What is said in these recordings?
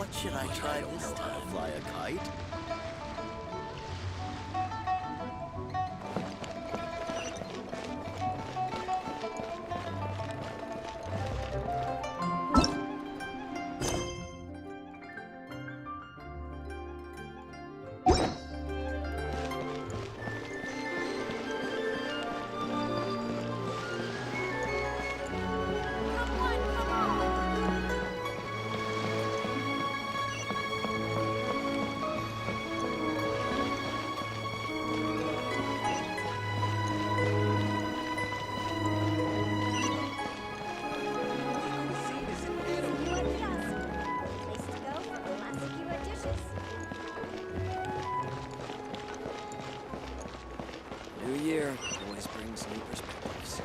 What should I try this time? Fly a kite? New year always brings new perspectives.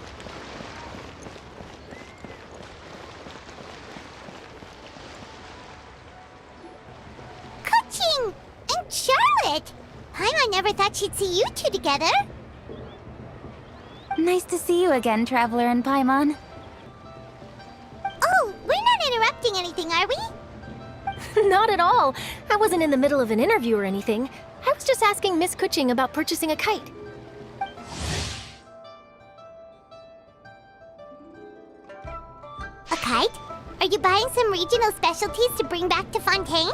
Coaching! And Charlotte! Paimon never thought she'd see you two together. Nice to see you again, Traveler and Paimon. Oh, we're not interrupting anything, are we? Not at all. I wasn't in the middle of an interview or anything. I was just asking Miss Kuching about purchasing a kite. A kite? Are you buying some regional specialties to bring back to Fontaine?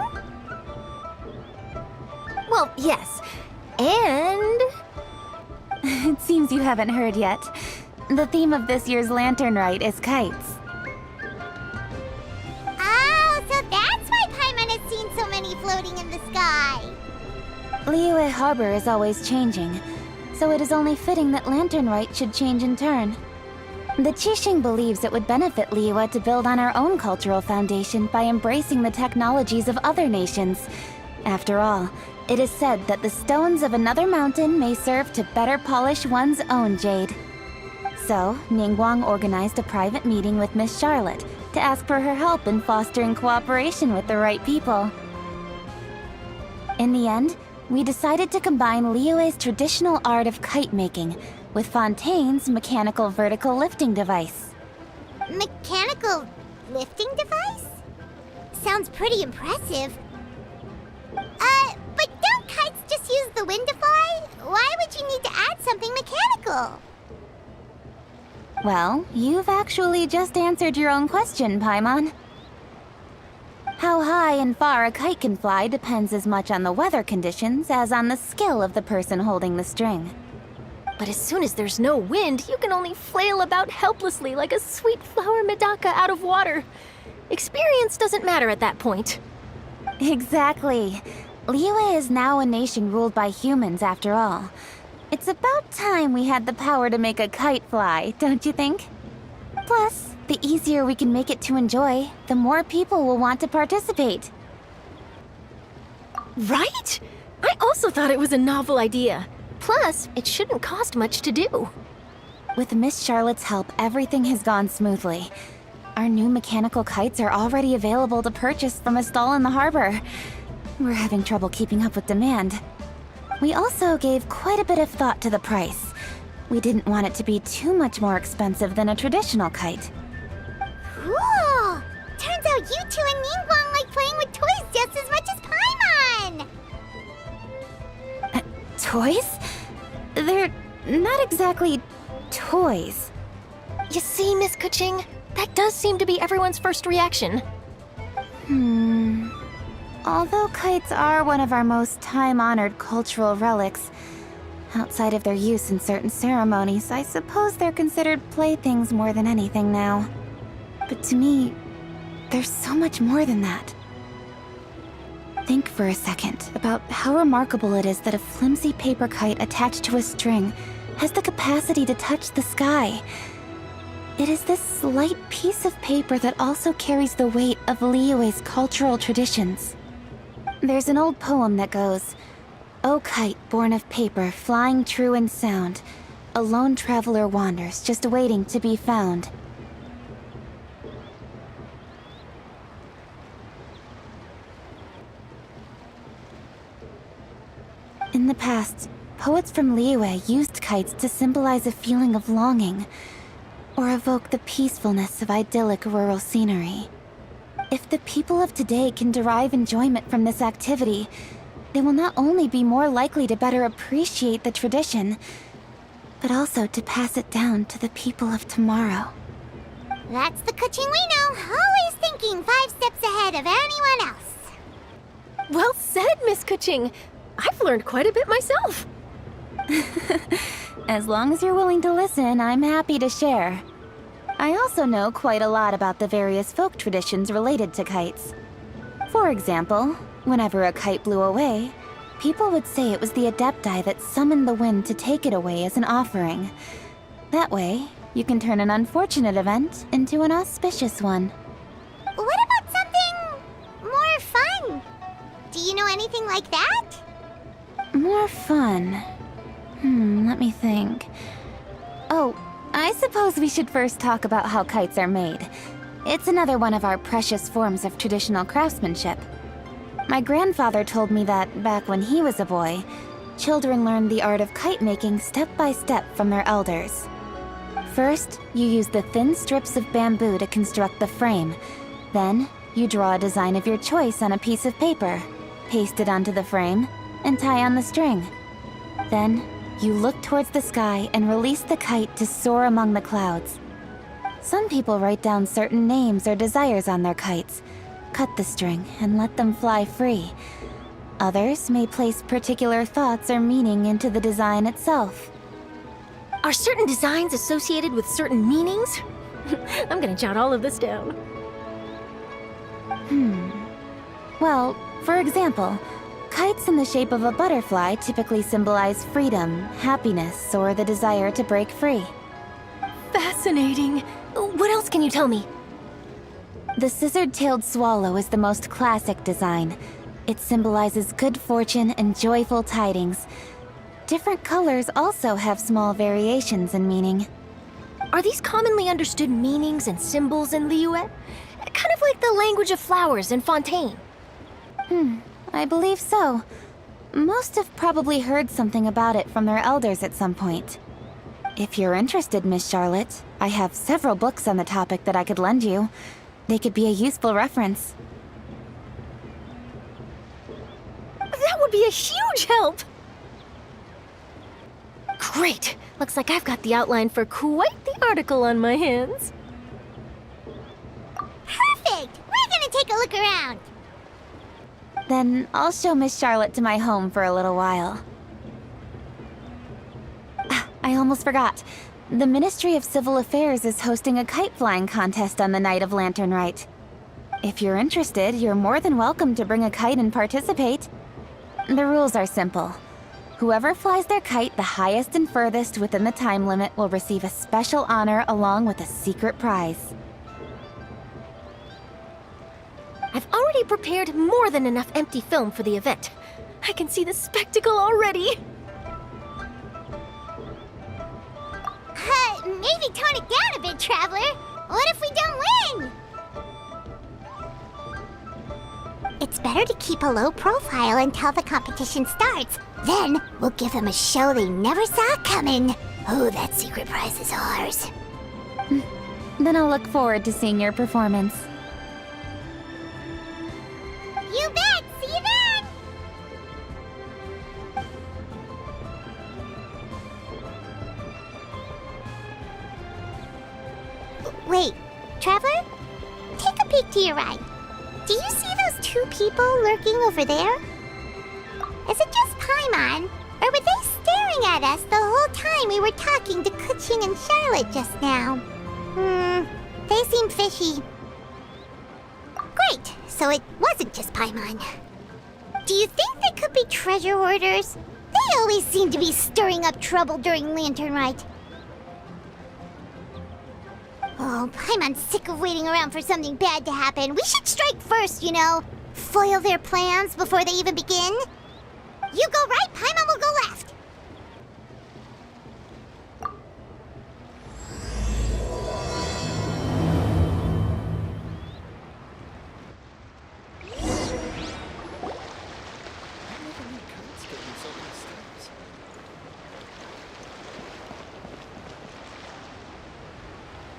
Well, yes. And... It seems you haven't heard yet. The theme of this year's Lantern Rite is kites. Oh, so that's why Paimon has seen so many floating in the sky. Liyue Harbor is always changing, so it is only fitting that Lantern Rite should change in turn. The Qixing believes it would benefit Liyue to build on our own cultural foundation by embracing the technologies of other nations. After all, it is said that the stones of another mountain may serve to better polish one's own jade. So, Ningguang organized a private meeting with Miss Charlotte to ask for her help in fostering cooperation with the right people. In the end, we decided to combine Liyue's traditional art of kite making with Fontaine's mechanical vertical lifting device. Mechanical lifting device? Sounds pretty impressive. But don't kites just use the wind to fly? Why would you need to add something mechanical? Well, you've actually just answered your own question, Paimon. How high and far a kite can fly depends as much on the weather conditions as on the skill of the person holding the string. But as soon as there's no wind, you can only flail about helplessly like a sweet flower medaka out of water. Experience doesn't matter at that point. Exactly. Liyue is now a nation ruled by humans, after all. It's about time we had the power to make a kite fly, don't you think? Plus, the easier we can make it to enjoy, the more people will want to participate. Right? I also thought it was a novel idea. Plus, it shouldn't cost much to do. With Miss Charlotte's help, everything has gone smoothly. Our new mechanical kites are already available to purchase from a stall in the harbor. We're having trouble keeping up with demand. We also gave quite a bit of thought to the price. We didn't want it to be too much more expensive than a traditional kite. Cool! Turns out you two and Ningguang like playing with toys just as much as Paimon! Toys? They're not exactly toys. You see, Miss Kuching? That does seem to be everyone's first reaction. Although kites are one of our most time-honored cultural relics, outside of their use in certain ceremonies, I suppose they're considered playthings more than anything now. But to me, there's so much more than that. Think for a second about how remarkable it is that a flimsy paper kite attached to a string has the capacity to touch the sky. It is this slight piece of paper that also carries the weight of Liyue's cultural traditions. There's an old poem that goes, "O kite born of paper, flying true in sound, a lone traveler wanders, just waiting to be found." In the past, poets from Liyue used kites to symbolize a feeling of longing, or evoke the peacefulness of idyllic rural scenery. If the people of today can derive enjoyment from this activity, they will not only be more likely to better appreciate the tradition, but also to pass it down to the people of tomorrow. That's the Kuching we know, always thinking 5 steps ahead of anyone else. Well said, Miss Kuching. I've learned quite a bit myself. As long as you're willing to listen, I'm happy to share. I also know quite a lot about the various folk traditions related to kites. For example, whenever a kite blew away, people would say it was the Adepti that summoned the wind to take it away as an offering. That way, you can turn an unfortunate event into an auspicious one. What about something more fun? Do you know anything like that? More fun. Let me think. Oh, I suppose we should first talk about how kites are made. It's another one of our precious forms of traditional craftsmanship. My grandfather told me that, back when he was a boy, children learned the art of kite making step by step from their elders. First, you use the thin strips of bamboo to construct the frame. Then, you draw a design of your choice on a piece of paper, paste it onto the frame, and tie on the string. Then, you look towards the sky and release the kite to soar among the clouds. Some people write down certain names or desires on their kites, cut the string, and let them fly free. Others may place particular thoughts or meaning into the design itself. Are certain designs associated with certain meanings? I'm gonna jot all of this down. Well, for example, kites in the shape of a butterfly typically symbolize freedom, happiness, or the desire to break free. Fascinating. What else can you tell me? The scissored-tailed swallow is the most classic design. It symbolizes good fortune and joyful tidings. Different colors also have small variations in meaning. Are these commonly understood meanings and symbols in Liyue? Kind of like the language of flowers in Fontaine. I believe so. Most have probably heard something about it from their elders at some point. If you're interested, Miss Charlotte, I have several books on the topic that I could lend you. They could be a useful reference. That would be a huge help! Great! Looks like I've got the outline for quite the article on my hands. Perfect! We're gonna take a look around. Then I'll show Miss Charlotte to my home for a little while. I almost forgot. The Ministry of Civil Affairs is hosting a kite flying contest on the night of Lantern Rite. If you're interested, you're more than welcome to bring a kite and participate. The rules are simple. Whoever flies their kite the highest and furthest within the time limit will receive a special honor along with a secret prize. I've already prepared more than enough empty film for the event. I can see the spectacle already. Maybe tone it down a bit, Traveler. What if we don't win? It's better to keep a low profile until the competition starts. Then we'll give them a show they never saw coming. Oh, that secret prize is ours. Then I'll look forward to seeing your performance. You bet! See you then! Wait, Traveler? Take a peek to your right. Do you see those 2 people lurking over there? Is it just Paimon, or were they staring at us the whole time we were talking to Kuching and Charlotte just now? They seem fishy. Great, so it wasn't just Paimon. Do you think they could be treasure hoarders? They always seem to be stirring up trouble during Lantern Rite. Oh, Paimon's sick of waiting around for something bad to happen. We should strike first, you know. Foil their plans before they even begin. You go right, Paimon will go left.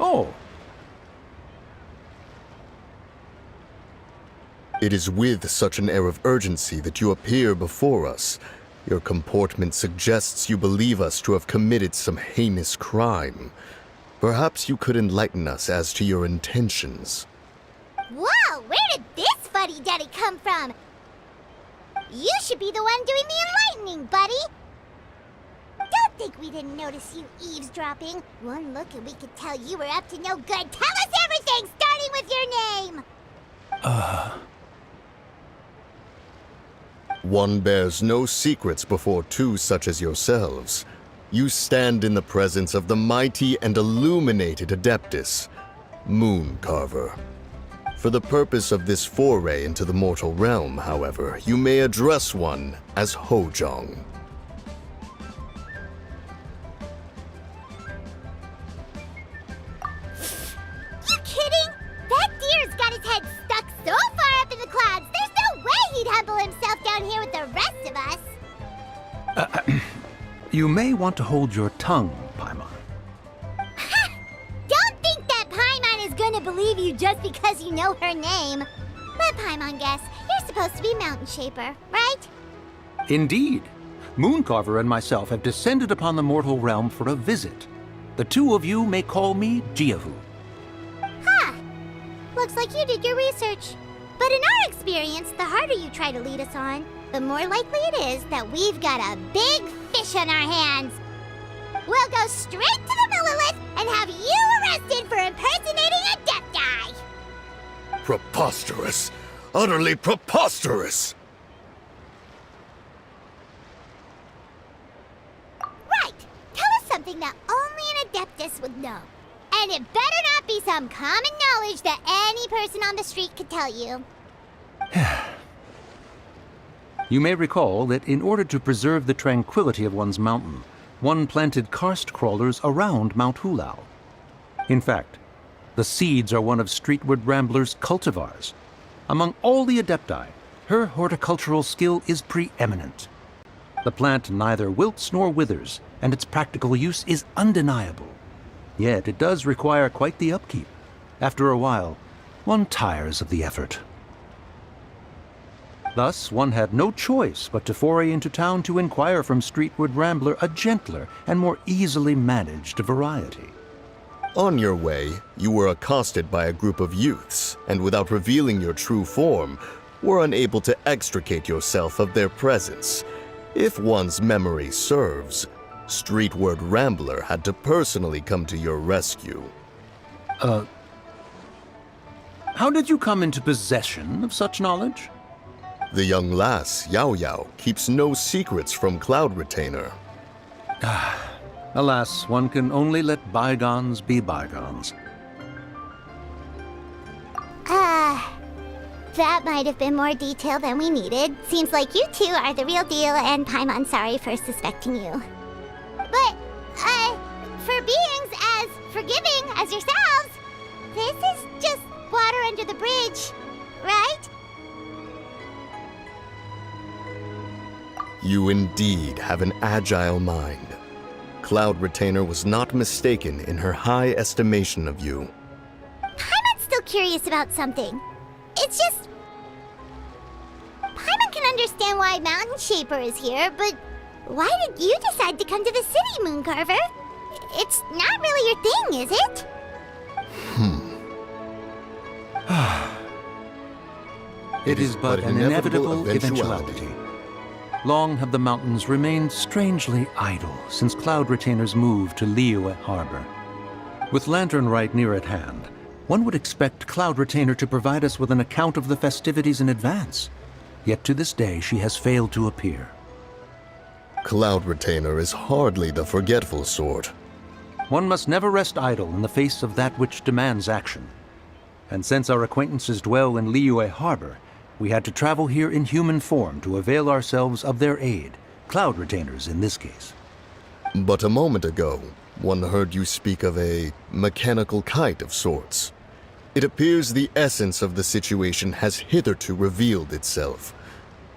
Oh. It is with such an air of urgency that you appear before us. Your comportment suggests you believe us to have committed some heinous crime. Perhaps you could enlighten us as to your intentions. Whoa, where did this fuddy-duddy come from? You should be the one doing the enlightening, buddy. Don't think we didn't notice you eavesdropping. One look and we could tell you were up to no good. Tell us everything, starting with your name! One bears no secrets before two such as yourselves. You stand in the presence of the mighty and illuminated Adeptus, Mooncarver. For the purpose of this foray into the mortal realm, however, you may address one as Hojong. You kidding? That deer's got his head stuck so far up in the clouds, there's no way he'd humble himself down here with the rest of us. You may want to hold your tongue, Paimon. Don't think that Paimon is gonna believe you just because you know her name. Let Paimon guess, you're supposed to be Mountain Shaper, right? Indeed. Mooncarver and myself have descended upon the mortal realm for a visit. The two of you may call me Jiahu. Looks like you did your research. But in our experience, the harder you try to lead us on, the more likely it is that we've got a big fish on our hands. We'll go straight to the Millilith and have you arrested for impersonating a Adepti. Preposterous! Utterly preposterous! Right! Tell us something that only an Adeptus would know. And it better not be some common knowledge that any person on the street could tell you. You may recall that in order to preserve the tranquility of one's mountain, one planted karst crawlers around Mount Hulao. In fact, the seeds are one of Streetward Rambler's cultivars. Among all the Adepti, her horticultural skill is preeminent. The plant neither wilts nor withers, and its practical use is undeniable. Yet it does require quite the upkeep. After a while, one tires of the effort. Thus, one had no choice but to foray into town to inquire from Streetward Rambler a gentler and more easily managed variety. On your way, you were accosted by a group of youths, and without revealing your true form, were unable to extricate yourself of their presence. If one's memory serves, Streetward Rambler had to personally come to your rescue. How did you come into possession of such knowledge? The young lass, Yao Yao, keeps no secrets from Cloud Retainer. Alas, one can only let bygones be bygones. That might have been more detail than we needed. Seems like you two are the real deal, and Paimon sorry for suspecting you. But, for beings as forgiving as yourselves, this is just water under the bridge, right? You indeed have an agile mind. Cloud Retainer was not mistaken in her high estimation of you. Paimon's still curious about something. It's just... Paimon can understand why Mountain Shaper is here, but why did you decide to come to the city, Mooncarver? It's not really your thing, is it? It is but an inevitable eventuality. Long have the mountains remained strangely idle since Cloud Retainer's move to Liyue Harbor. With Lantern Rite near at hand, one would expect Cloud Retainer to provide us with an account of the festivities in advance. Yet to this day she has failed to appear. Cloud Retainer is hardly the forgetful sort. One must never rest idle in the face of that which demands action. And since our acquaintances dwell in Liyue Harbor, we had to travel here in human form to avail ourselves of their aid, Cloud Retainers in this case. But a moment ago, one heard you speak of a mechanical kite of sorts. It appears the essence of the situation has hitherto revealed itself.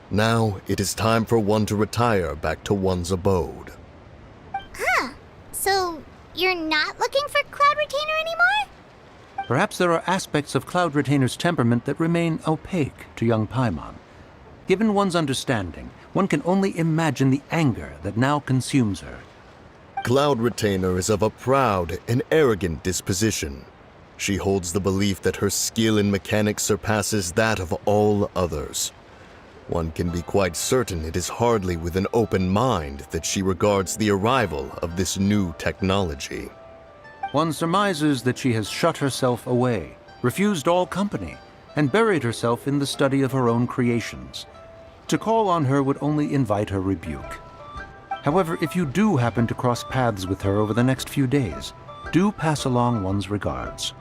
Now it is time for one to retire back to one's abode. So, you're not looking for Cloud Retainer anymore? Perhaps there are aspects of Cloud Retainer's temperament that remain opaque to young Paimon. Given one's understanding, one can only imagine the anger that now consumes her. Cloud Retainer is of a proud and arrogant disposition. She holds the belief that her skill in mechanics surpasses that of all others. One can be quite certain it is hardly with an open mind that she regards the arrival of this new technology. One surmises that she has shut herself away, refused all company, and buried herself in the study of her own creations. To call on her would only invite her rebuke. However, if you do happen to cross paths with her over the next few days, do pass along one's regards.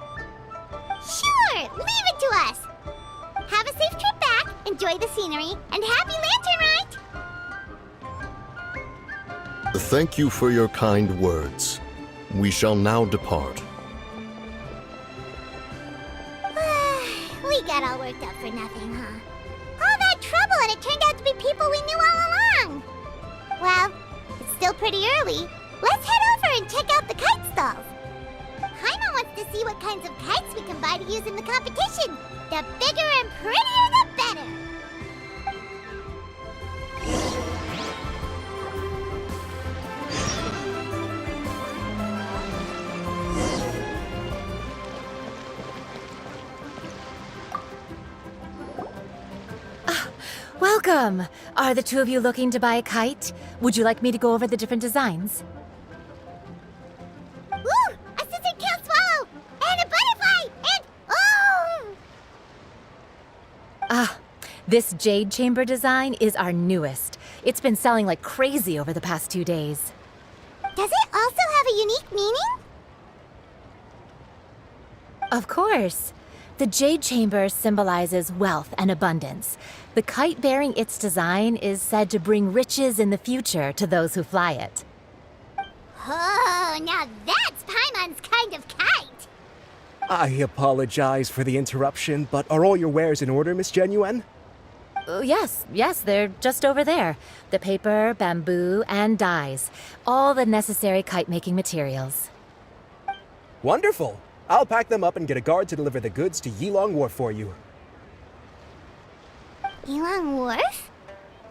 Sure, leave it to us. Have a safe trip back, enjoy the scenery, and happy lantern ride! Thank you for your kind words. We shall now depart. We got all worked up for nothing, huh? All that trouble and it turned out to be people we knew all along! Well, it's still pretty early. Let's head over and check out the kite stalls. Paimon wants to see what kinds of kites we can buy to use in the competition. The bigger and prettier, the better! Welcome! Are the two of you looking to buy a kite? Would you like me to go over the different designs? Ooh! A scissor-tailed swallow! And a butterfly! And... oh! This jade chamber design is our newest. It's been selling like crazy over the past 2 days. Does it also have a unique meaning? Of course. The jade chamber symbolizes wealth and abundance. The kite bearing its design is said to bring riches in the future to those who fly it. Oh, now that's Paimon's kind of kite! I apologize for the interruption, but are all your wares in order, Miss Genuine? Yes, they're just over there. The paper, bamboo, and dyes. All the necessary kite-making materials. Wonderful! I'll pack them up and get a guard to deliver the goods to Yilong Wharf for you. Yilong Wharf?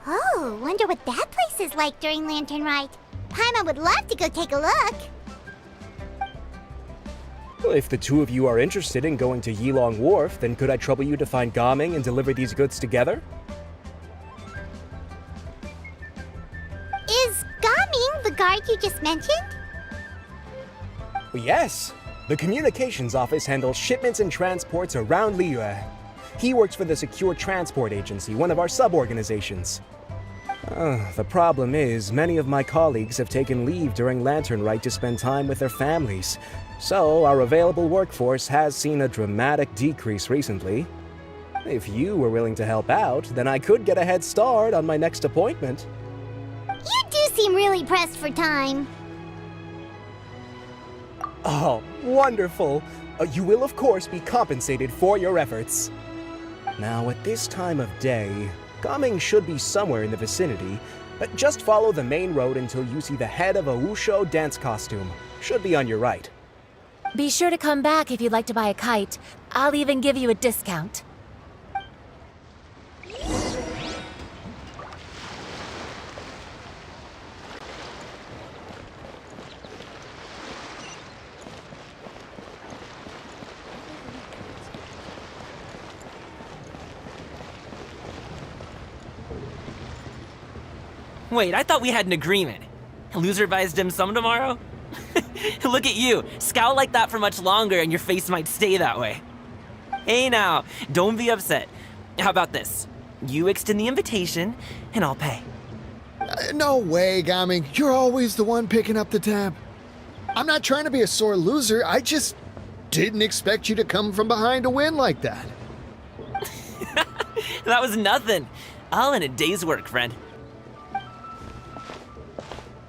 Oh, wonder what that place is like during Lantern Rite. Paimon would love to go take a look. Well, if the two of you are interested in going to Yilong Wharf, then could I trouble you to find Gaming and deliver these goods together? Is Gaming the guard you just mentioned? Well, yes. The communications office handles shipments and transports around Liyue. He works for the Secure Transport Agency, one of our sub-organizations. The problem is, many of my colleagues have taken leave during Lantern Rite to spend time with their families. So, our available workforce has seen a dramatic decrease recently. If you were willing to help out, then I could get a head start on my next appointment. You do seem really pressed for time. Oh, wonderful! You will, of course, be compensated for your efforts. Now, at this time of day, Gaming should be somewhere in the vicinity. Just follow the main road until you see the head of a Wushu dance costume. Should be on your right. Be sure to come back if you'd like to buy a kite. I'll even give you a discount. Wait, I thought we had an agreement. Loser buys dim sum tomorrow? Look at you, scowl like that for much longer and your face might stay that way. Hey now, don't be upset. How about this? You extend the invitation, and I'll pay. No way, Gaming. You're always the one picking up the tab. I'm not trying to be a sore loser. I just didn't expect you to come from behind to win like that. That was nothing. All in a day's work, friend.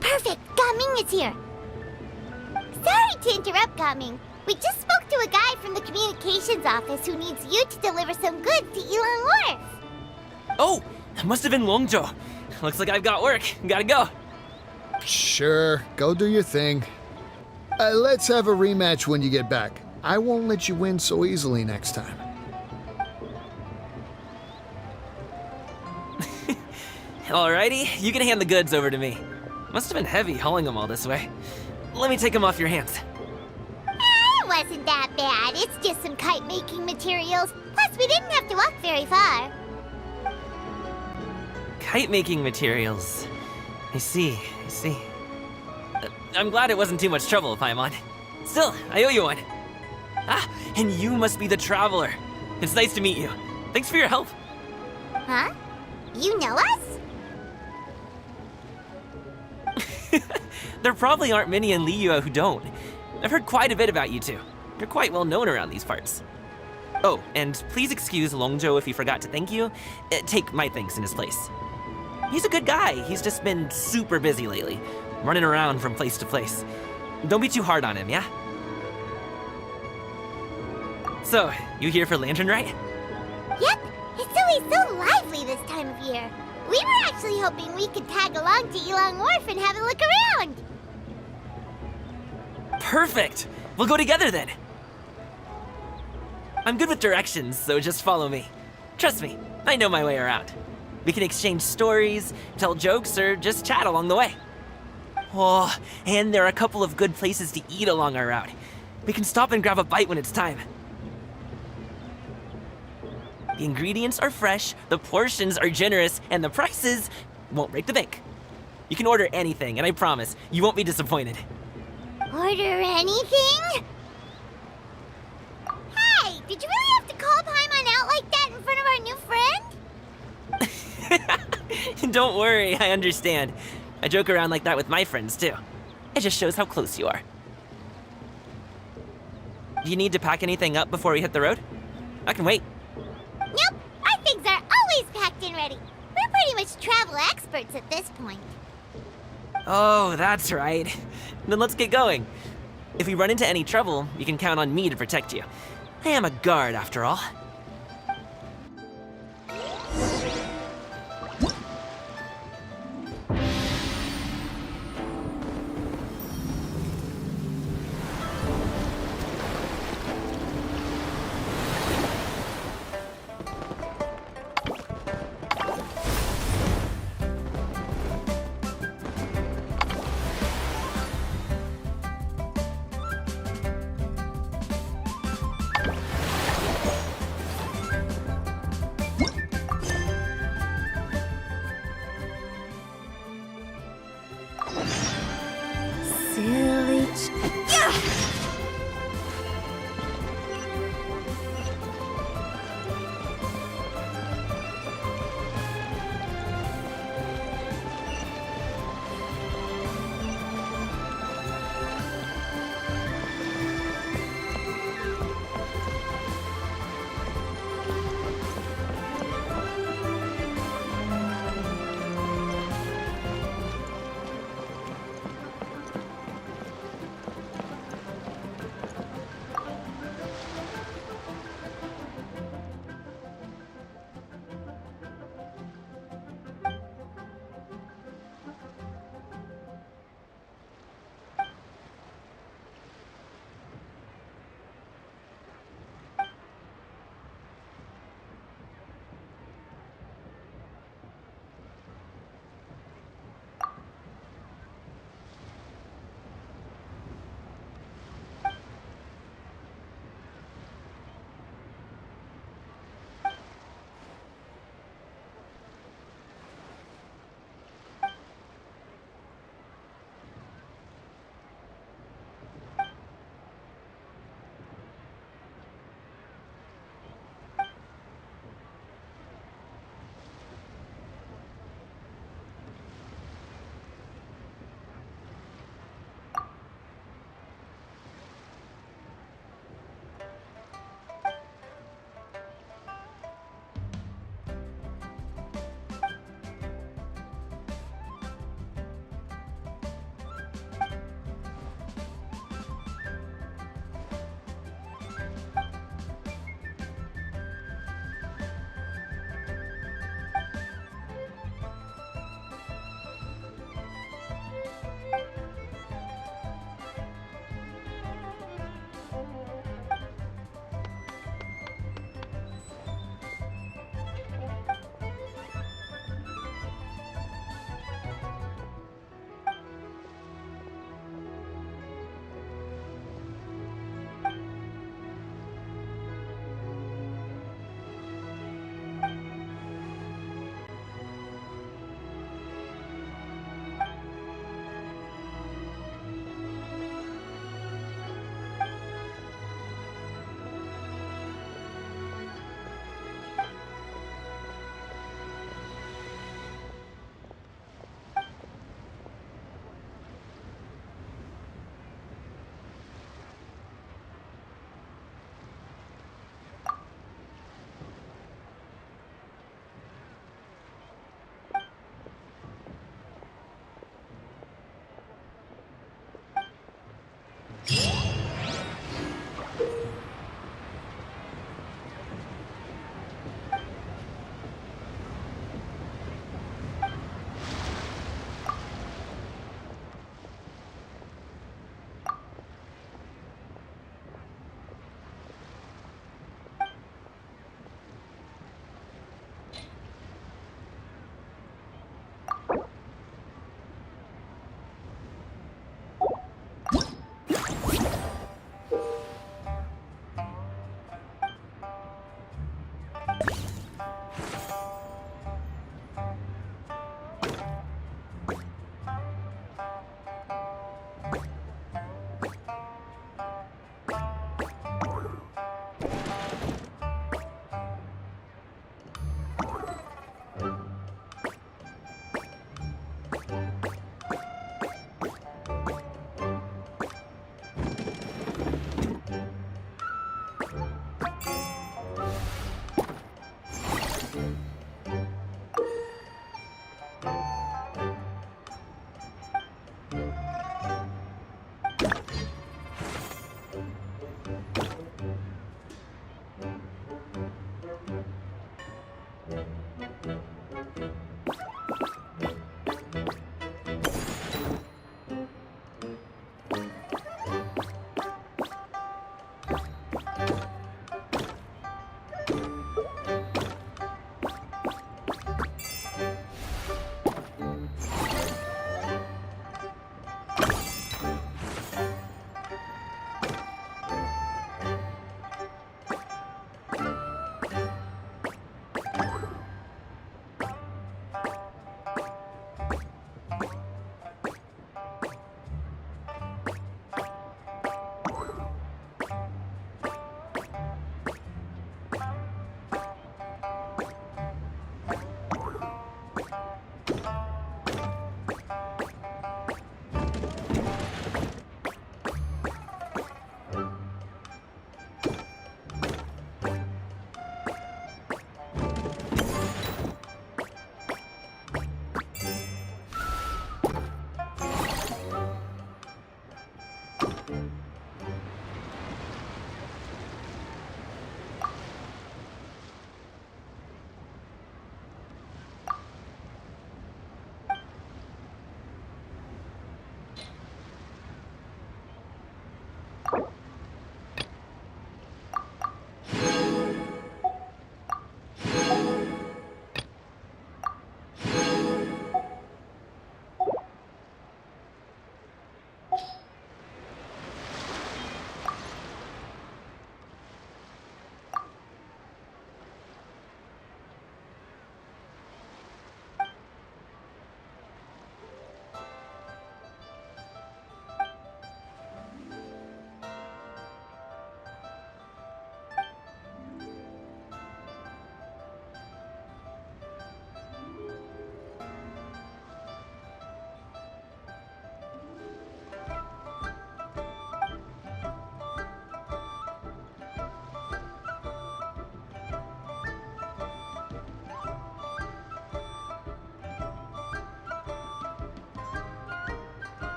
Perfect, Gaming is here. Sorry to interrupt, Gaming. We just spoke to a guy from the communications office who needs you to deliver some goods to Yilong Wharf. Oh, that must have been Longzhou. Looks like I've got work. Gotta go. Sure, go do your thing. Let's have a rematch when you get back. I won't let you win so easily next time. Alrighty, you can hand the goods over to me. Must have been heavy hauling them all this way. Let me take them off your hands. It wasn't that bad. It's just some kite-making materials. Plus, we didn't have to walk very far. Kite-making materials. I see. I'm glad it wasn't too much trouble, Paimon. Still, I owe you one. Ah, and you must be the traveler. It's nice to meet you. Thanks for your help. Huh? You know us? There probably aren't many in Liyue who don't. I've heard quite a bit about you two. You're quite well known around these parts. Oh, and please excuse Longzhou if he forgot to thank you. Take my thanks in his place. He's a good guy. He's just been super busy lately, running around from place to place. Don't be too hard on him, yeah? So, you here for Lantern Rite? Yep. It's always so lively this time of year. We were actually hoping we could tag along to Elong Wharf and have a look around. Perfect! We'll go together then. I'm good with directions, so just follow me. Trust me, I know my way around. We can exchange stories, tell jokes, or just chat along the way. Oh, and there are a couple of good places to eat along our route. We can stop and grab a bite when it's time. The ingredients are fresh, the portions are generous, and the prices won't break the bank. You can order anything, and I promise, you won't be disappointed. Order anything? Hey, did you really have to call Paimon out like that in front of our new friend? Don't worry, I understand. I joke around like that with my friends, too. It just shows how close you are. Do you need to pack anything up before we hit the road? I can wait. Nope, our things are always packed and ready. We're pretty much travel experts at this point. Oh, that's right. Then let's get going. If we run into any trouble, you can count on me to protect you. I am a guard, after all.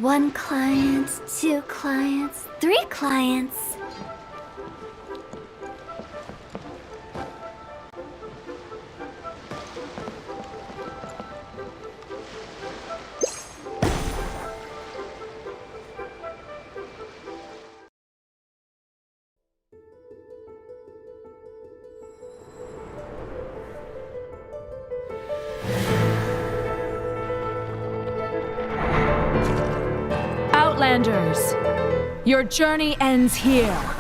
1 client, 2 clients, 3 clients. Outlanders, your journey ends here.